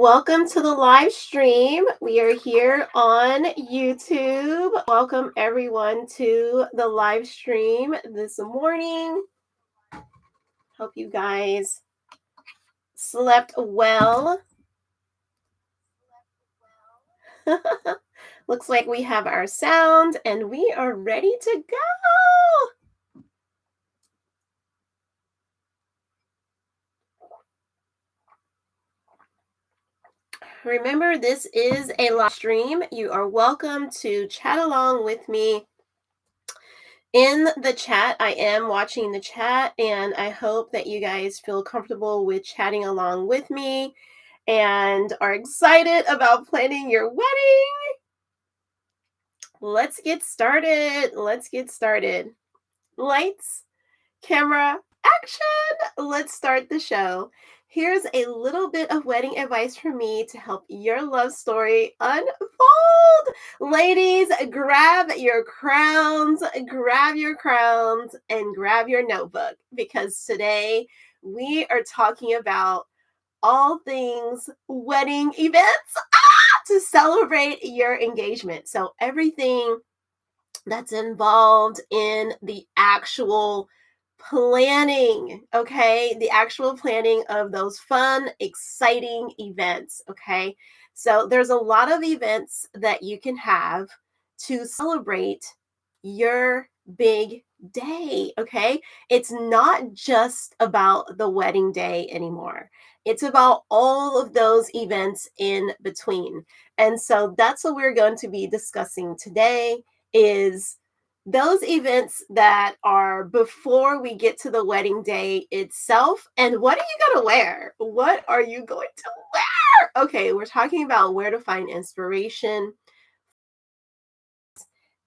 Welcome to the live stream. We are here on YouTube. Welcome everyone to the live stream this morning. Hope you guys slept well. Looks like we have our sound and we are ready to go. Remember, this is a live stream. You are welcome to chat along with me in the chat. I am watching the chat, and I hope that you guys feel comfortable with chatting along with me and are excited about planning your wedding. Let's get started. Let's get started. Lights, camera, action! Let's start the show. Here's a little bit of wedding advice from me to help your love story unfold. Ladies, grab your crowns, and grab your notebook because today we are talking about all things wedding events to celebrate your engagement. So, everything that's involved in the actual planning, okay? The actual planning of those fun, exciting events, okay? So there's a lot of events that you can have to celebrate your big day, okay? It's not just about the wedding day anymore. It's about all of those events in between. And so that's what we're going to be discussing today is those events that are before we get to the wedding day itself. And what are you going to wear? What are you going to wear? Okay, we're talking about where to find inspiration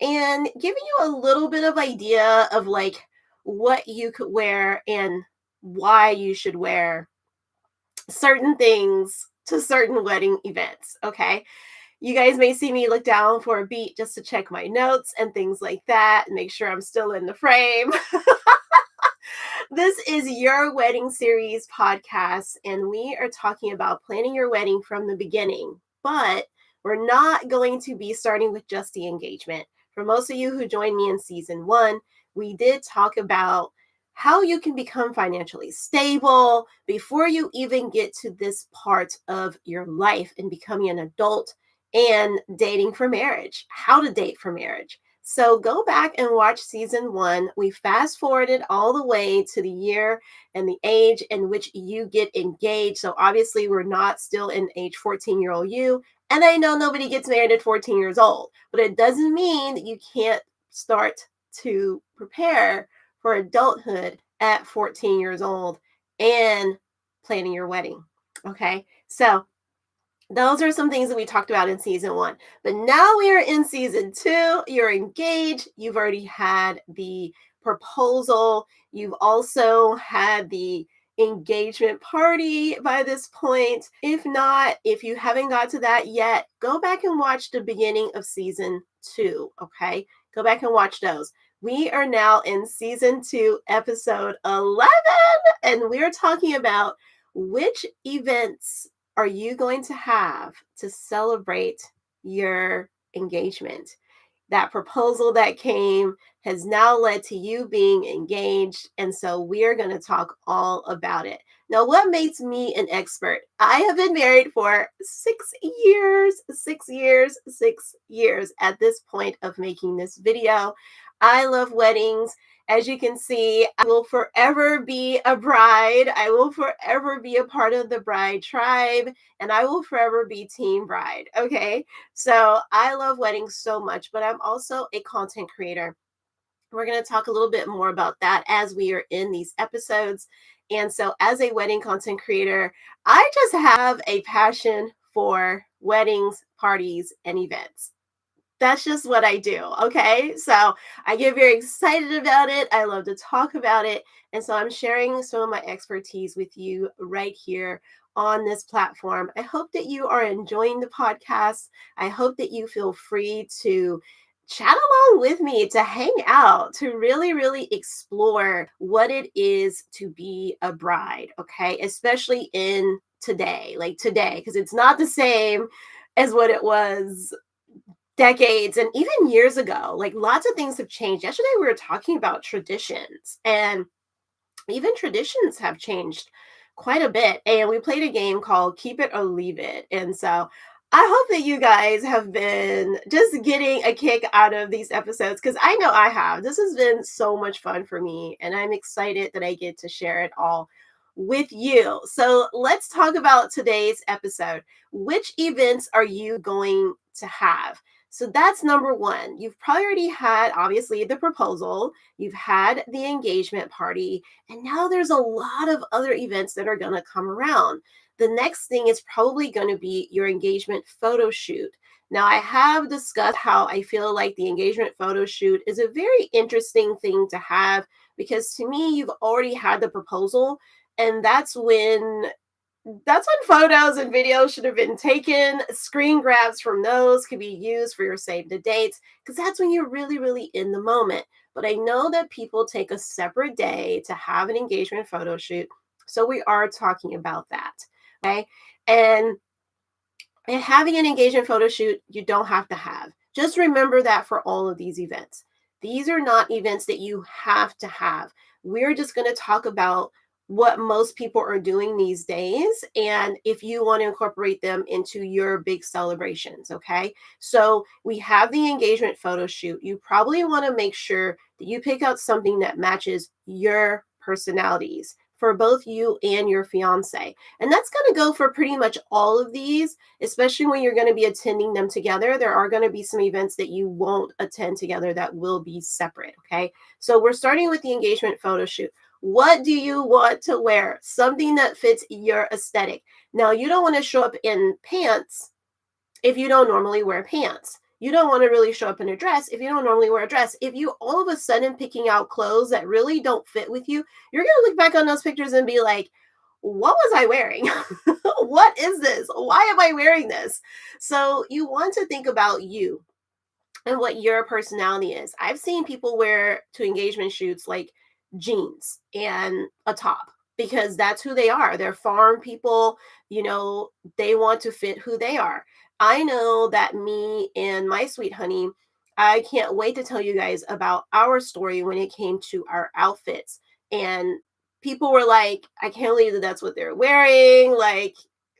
and giving you a little bit of idea of like what you could wear and why you should wear certain things to certain wedding events. Okay. You guys may see me look down for a beat just to check my notes and things like that and make sure I'm still in the frame. This is your wedding series podcast, and we are talking about planning your wedding from the beginning. But we're not going to be starting with just the engagement. For most of you who joined me in season 1, we did talk about how you can become financially stable before you even get to this part of your life and becoming an adult and dating for marriage, how to date for marriage. So go back and watch season 1. We fast forwarded all the way to the year and the age in which you get engaged. So obviously we're not still in age 14-year-old you. And I know nobody gets married at 14 years old, but it doesn't mean that you can't start to prepare for adulthood at 14 years old and planning your wedding. Okay. So those are some things that we talked about in season 1. But now we are in season 2. You're engaged. You've already had the proposal. You've also had the engagement party by this point. If not, if you haven't got to that yet, go back and watch the beginning of season 2. Okay. Go back and watch those. We are now in season 2, episode 11, and we're talking about which events are you going to have to celebrate your engagement? That proposal that came has now led to you being engaged. And so we are going to talk all about it. Now, what makes me an expert? I have been married for 6 years at this point of making this video. I love weddings. As you can see, I will forever be a bride. I will forever be a part of the bride tribe, and I will forever be team bride. Okay. So I love weddings so much, but I'm also a content creator. We're going to talk a little bit more about that as we are in these episodes. And so, as a wedding content creator, I just have a passion for weddings, parties, and events. That's just what I do. Okay. So I get very excited about it. I love to talk about it. And so I'm sharing some of my expertise with you right here on this platform. I hope that you are enjoying the podcast. I hope that you feel free to chat along with me, to hang out, to really, really explore what it is to be a bride. Okay. Especially in today, like today, because it's not the same as what it was decades and even years ago. Like lots of things have changed. Yesterday we were talking about traditions, and even traditions have changed quite a bit. And we played a game called Keep It or Leave It. And so I hope that you guys have been just getting a kick out of these episodes, because I know I have. This has been so much fun for me, and I'm excited that I get to share it all with you. So let's talk about today's episode. Which events are you going to have? So that's number one. You've probably already had, obviously, the proposal, you've had the engagement party, and now there's a lot of other events that are going to come around. The next thing is probably going to be your engagement photo shoot. Now, I have discussed how I feel like the engagement photo shoot is a very interesting thing to have, because to me, you've already had the proposal, and that's when photos and videos should have been taken. Screen grabs from those could be used for your save the dates, because that's when you're really, really in the moment. But I know that people take a separate day to have an engagement photo shoot. So we are talking about that. Okay. And having an engagement photo shoot, you don't have to have. Just remember that for all of these events. These are not events that you have to have. We're just going to talk about what most people are doing these days, and if you want to incorporate them into your big celebrations. Okay. So we have the engagement photo shoot. You probably want to make sure that you pick out something that matches your personalities for both you and your fiance. And that's going to go for pretty much all of these, especially when you're going to be attending them together. There are going to be some events that you won't attend together that will be separate. Okay. So we're starting with the engagement photo shoot. What do you want to wear? Something that fits your aesthetic. Now, you don't want to show up in pants if you don't normally wear pants. You don't want to really show up in a dress if you don't normally wear a dress. If you all of a sudden picking out clothes that really don't fit with you, you're going to look back on those pictures and be like, what was I wearing? What is this? Why am I wearing this? So you want to think about you and what your personality is. I've seen people wear to engagement shoots like jeans and a top, because that's who they are. They're farm people, they want to fit who they are. I know that me and my sweet honey, I can't wait to tell you guys about our story when it came to our outfits. And people were like, I can't believe that that's what they're wearing. Like,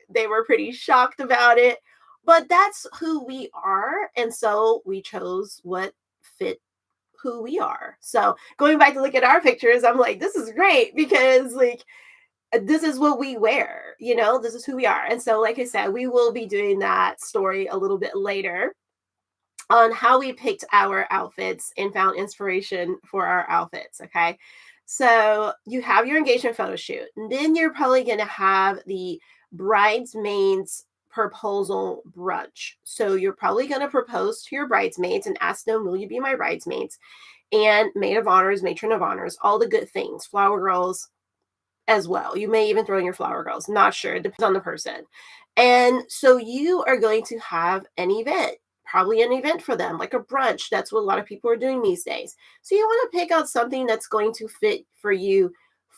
they were pretty shocked about it. But that's who we are. And so we chose what fit who we are. So going back to look at our pictures, I'm like, this is great, because like this is what we wear, this is who we are. And so, like I said, we will be doing that story a little bit later on how we picked our outfits and found inspiration for our outfits. Okay. So you have your engagement photo shoot, and then you're probably going to have the bridesmaids proposal brunch. So you're probably going to propose to your bridesmaids and ask them, will you be my bridesmaids? And maid of honors, matron of honors, all the good things, flower girls as well. You may even throw in your flower girls. Not sure. It depends on the person. And so you are going to have an event, probably an event for them, like a brunch. That's what a lot of people are doing these days. So you want to pick out something that's going to fit for you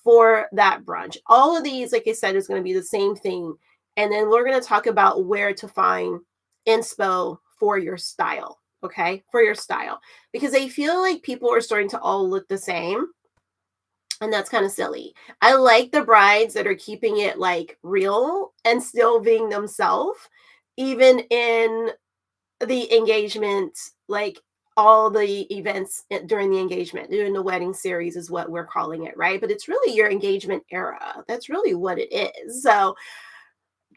for that brunch. All of these, like I said, is going to be the same thing. And then we're going to talk about where to find inspo for your style. Okay. For your style, because I feel like people are starting to all look the same. And that's kind of silly. I like the brides that are keeping it like real and still being themselves, even in the engagement, like all the events during the engagement, during the wedding series is what we're calling it, right? But it's really your engagement era. That's really what it is. So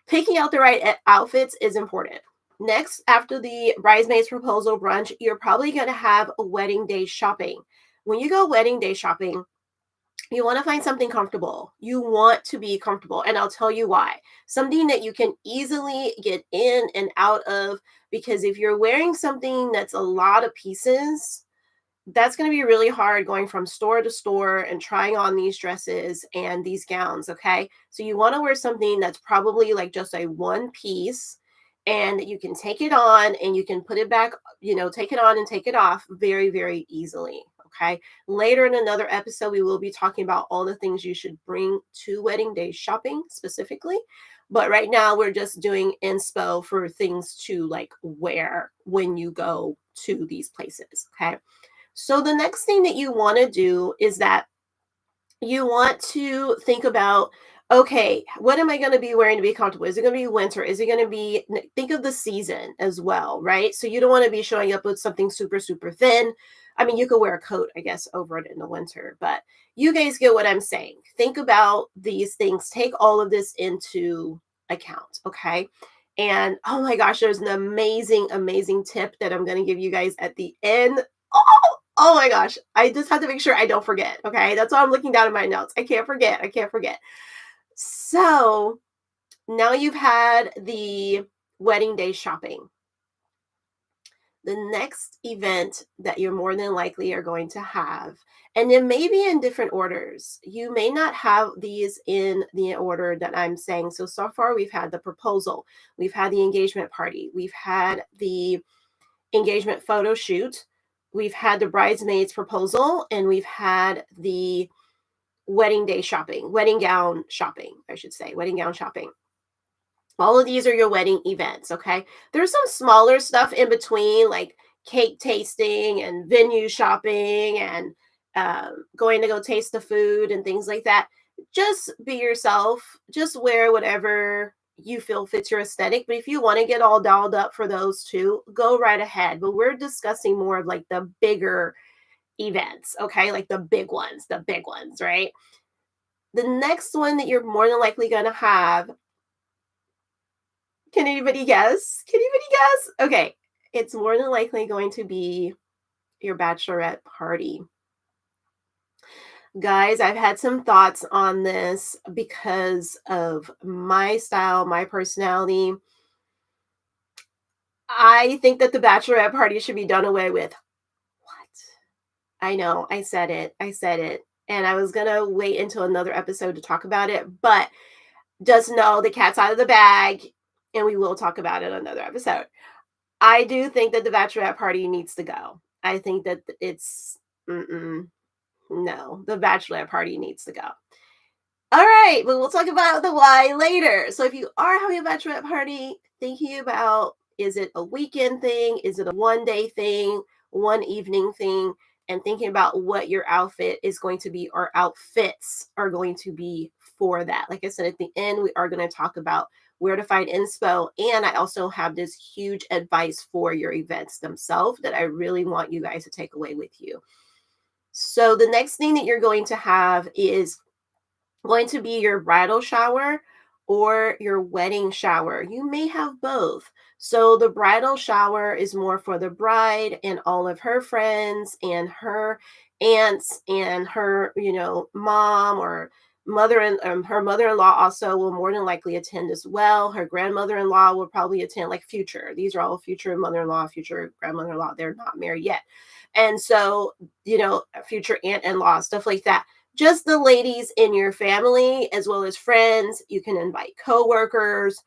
picking out the right outfits is important. Next, after the bridesmaids proposal brunch, you're probably going to have a wedding day shopping. When you go wedding day shopping, you want to find something comfortable. You want to be comfortable. And I'll tell you why. Something that you can easily get in and out of, because if you're wearing something that's a lot of pieces, that's going to be really hard going from store to store and trying on these dresses and these gowns. Okay. So you want to wear something that's probably like just a one piece, and you can take it on and you can put it back, take it on and take it off very, very easily. Okay. Later in another episode, we will be talking about all the things you should bring to wedding day shopping specifically. But right now we're just doing inspo for things to like wear when you go to these places. Okay. So the next thing that you want to do is that you want to think about, okay, what am I going to be wearing to be comfortable? Is it going to be winter? Is it going to be, think of the season as well, right? So you don't want to be showing up with something super, super thin. I mean, you could wear a coat, I guess, over it in the winter, but you guys get what I'm saying. Think about these things, take all of this into account, okay? And oh my gosh, there's an amazing, amazing tip that I'm going to give you guys at the end. Oh my gosh, I just have to make sure I don't forget, okay? That's why I'm looking down at my notes. I can't forget, I can't forget. So, now you've had the wedding day shopping. The next event that you're more than likely are going to have, and then maybe in different orders. You may not have these in the order that I'm saying. So far we've had the proposal, we've had the engagement party, we've had the engagement photo shoot, we've had the bridesmaids proposal, and we've had the wedding day shopping, wedding gown shopping, I should say, wedding gown shopping. All of these are your wedding events, okay? There's some smaller stuff in between, like cake tasting and venue shopping and going to go taste the food and things like that. Just be yourself. Just wear whatever you feel fits your aesthetic. But if you want to get all dolled up for those too, go right ahead. But we're discussing more of like the bigger events, okay? Like the big ones, right? The next one that you're more than likely going to have, can anybody guess? Can anybody guess? Okay, it's more than likely going to be your bachelorette party. Guys, I've had some thoughts on this because of my style, my personality. I think that the bachelorette party should be done away with. What? I know, I said it. I said it. And I was going to wait until another episode to talk about it, but just know the cat's out of the bag and we will talk about it another episode. I do think that the bachelorette party needs to go. I think that it's no, the bachelorette party needs to go. All right, but we'll talk about the why later. So if you are having a bachelorette party, thinking about, is it a weekend thing? Is it a one-day thing, one evening thing? And thinking about what your outfit is going to be or outfits are going to be for that. Like I said, at the end, we are going to talk about where to find inspo. And I also have this huge advice for your events themselves that I really want you guys to take away with you. So the next thing that you're going to have is going to be your bridal shower or your wedding shower. You may have both. So the bridal shower is more for the bride and all of her friends and her aunts and her, mom or mother, and her mother-in-law also will more than likely attend as well. Her grandmother-in-law will probably attend, like future. These are all future mother-in-law, future grandmother-in-law. They're not married yet. And so, future aunt-in-law, stuff like that. Just the ladies in your family as well as friends. You can invite coworkers,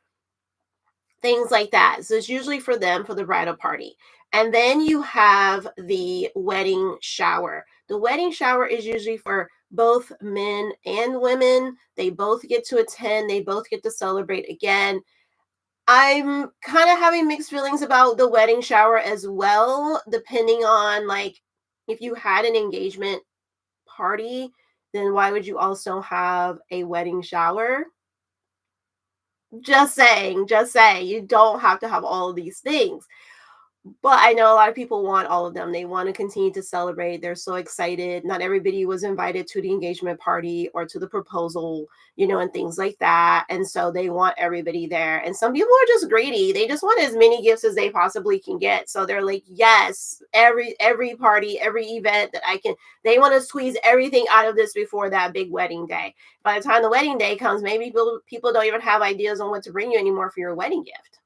things like that. So it's usually for them for the bridal party. And then you have the wedding shower. The wedding shower is usually for both men and women. They both get to attend, they both get to celebrate again. I'm kind of having mixed feelings about the wedding shower as well, depending on like if you had an engagement party, then why would you also have a wedding shower? Just saying, just saying. You don't have to have all of these things. But I know a lot of people want all of them. They want to continue to celebrate. They're so excited. Not everybody was invited to the engagement party or to the proposal, and things like that. And so they want everybody there. And some people are just greedy. They just want as many gifts as they possibly can get. So they're like, yes, every party, every event that I can, they want to squeeze everything out of this before that big wedding day. By the time the wedding day comes, maybe people don't even have ideas on what to bring you anymore for your wedding gift.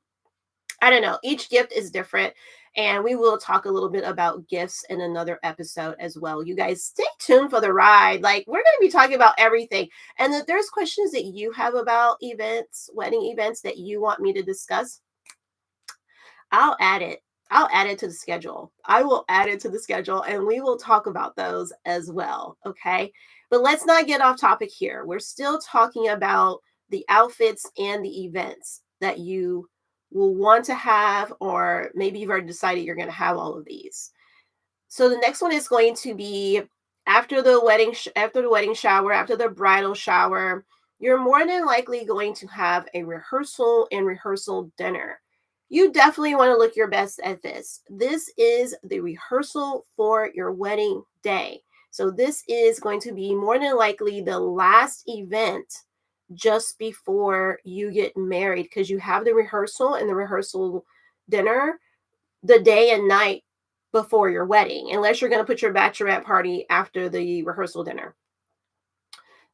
I don't know. Each gift is different. And we will talk a little bit about gifts in another episode as well. You guys stay tuned for the ride. Like, we're going to be talking about everything. And if there's questions that you have about events, wedding events that you want me to discuss, I'll add it. I'll add it to the schedule. I will add it to the schedule and we will talk about those as well. Okay. But let's not get off topic here. We're still talking about the outfits and the events that you will want to have, or maybe you've already decided you're going to have all of these. So the next one is going to be after the after the wedding shower, after the bridal shower, you're more than likely going to have a rehearsal and rehearsal dinner. You definitely want to look your best at this. This is the rehearsal for your wedding day. So this is going to be more than likely the last event just before you get married, because you have the rehearsal and the rehearsal dinner the day and night before your wedding, unless you're going to put your bachelorette party after the rehearsal dinner.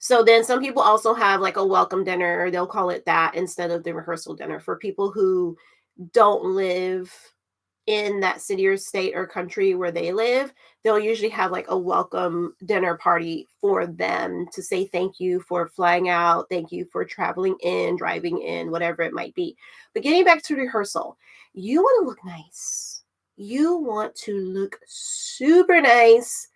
So then some people also have like a welcome dinner, they'll call it that instead of the rehearsal dinner, for people who don't live in that city or state or country where they live. They'll usually have like a welcome dinner party for them to say thank you for flying out, thank you for traveling in, driving in, whatever it might be. But getting back to rehearsal, you want to look nice. You want to look super nice.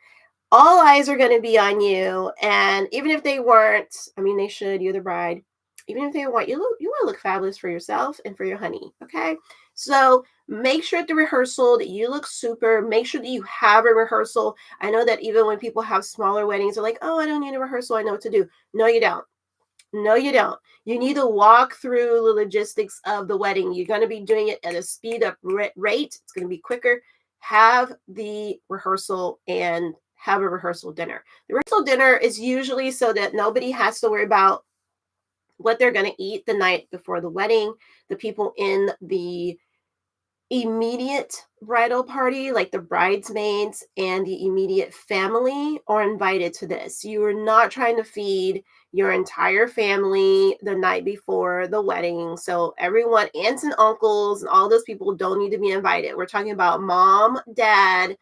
All eyes are going to be on you, and even if they weren't, I mean, they should, you're the bride. Even if they weren't, you want to look fabulous for yourself and for your honey, okay? So make sure at the rehearsal that you look super. Make sure that you have a rehearsal. I know that even when people have smaller weddings, they're like, oh, I don't need a rehearsal, I know what to do. No, you don't. No, you don't. You need to walk through the logistics of the wedding. You're going to be doing it at a speed up rate. It's going to be quicker. Have the rehearsal and have a rehearsal dinner. The rehearsal dinner is usually so that nobody has to worry about what they're going to eat the night before the wedding. The people in the immediate bridal party, like the bridesmaids and the immediate family, are invited to this. You are not trying to feed your entire family the night before the wedding. So everyone, aunts and uncles and all those people, don't need to be invited. We're talking about mom, dad,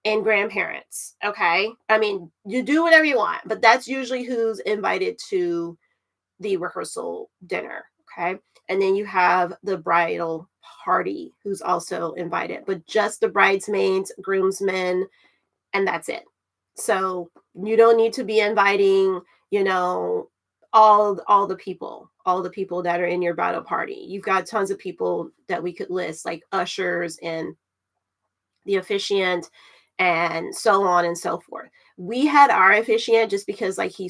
and grandparents. Okay. I mean, you do whatever you want, but that's usually who's invited to the rehearsal dinner. Okay. And then you have the bridal party who's also invited, but just the bridesmaids, groomsmen, and that's it. So you don't need to be inviting, you know, all the people that are in your bridal party. You've got tons of people that we could list, like ushers and the officiant and so on and so forth. We had our officiant just because like he's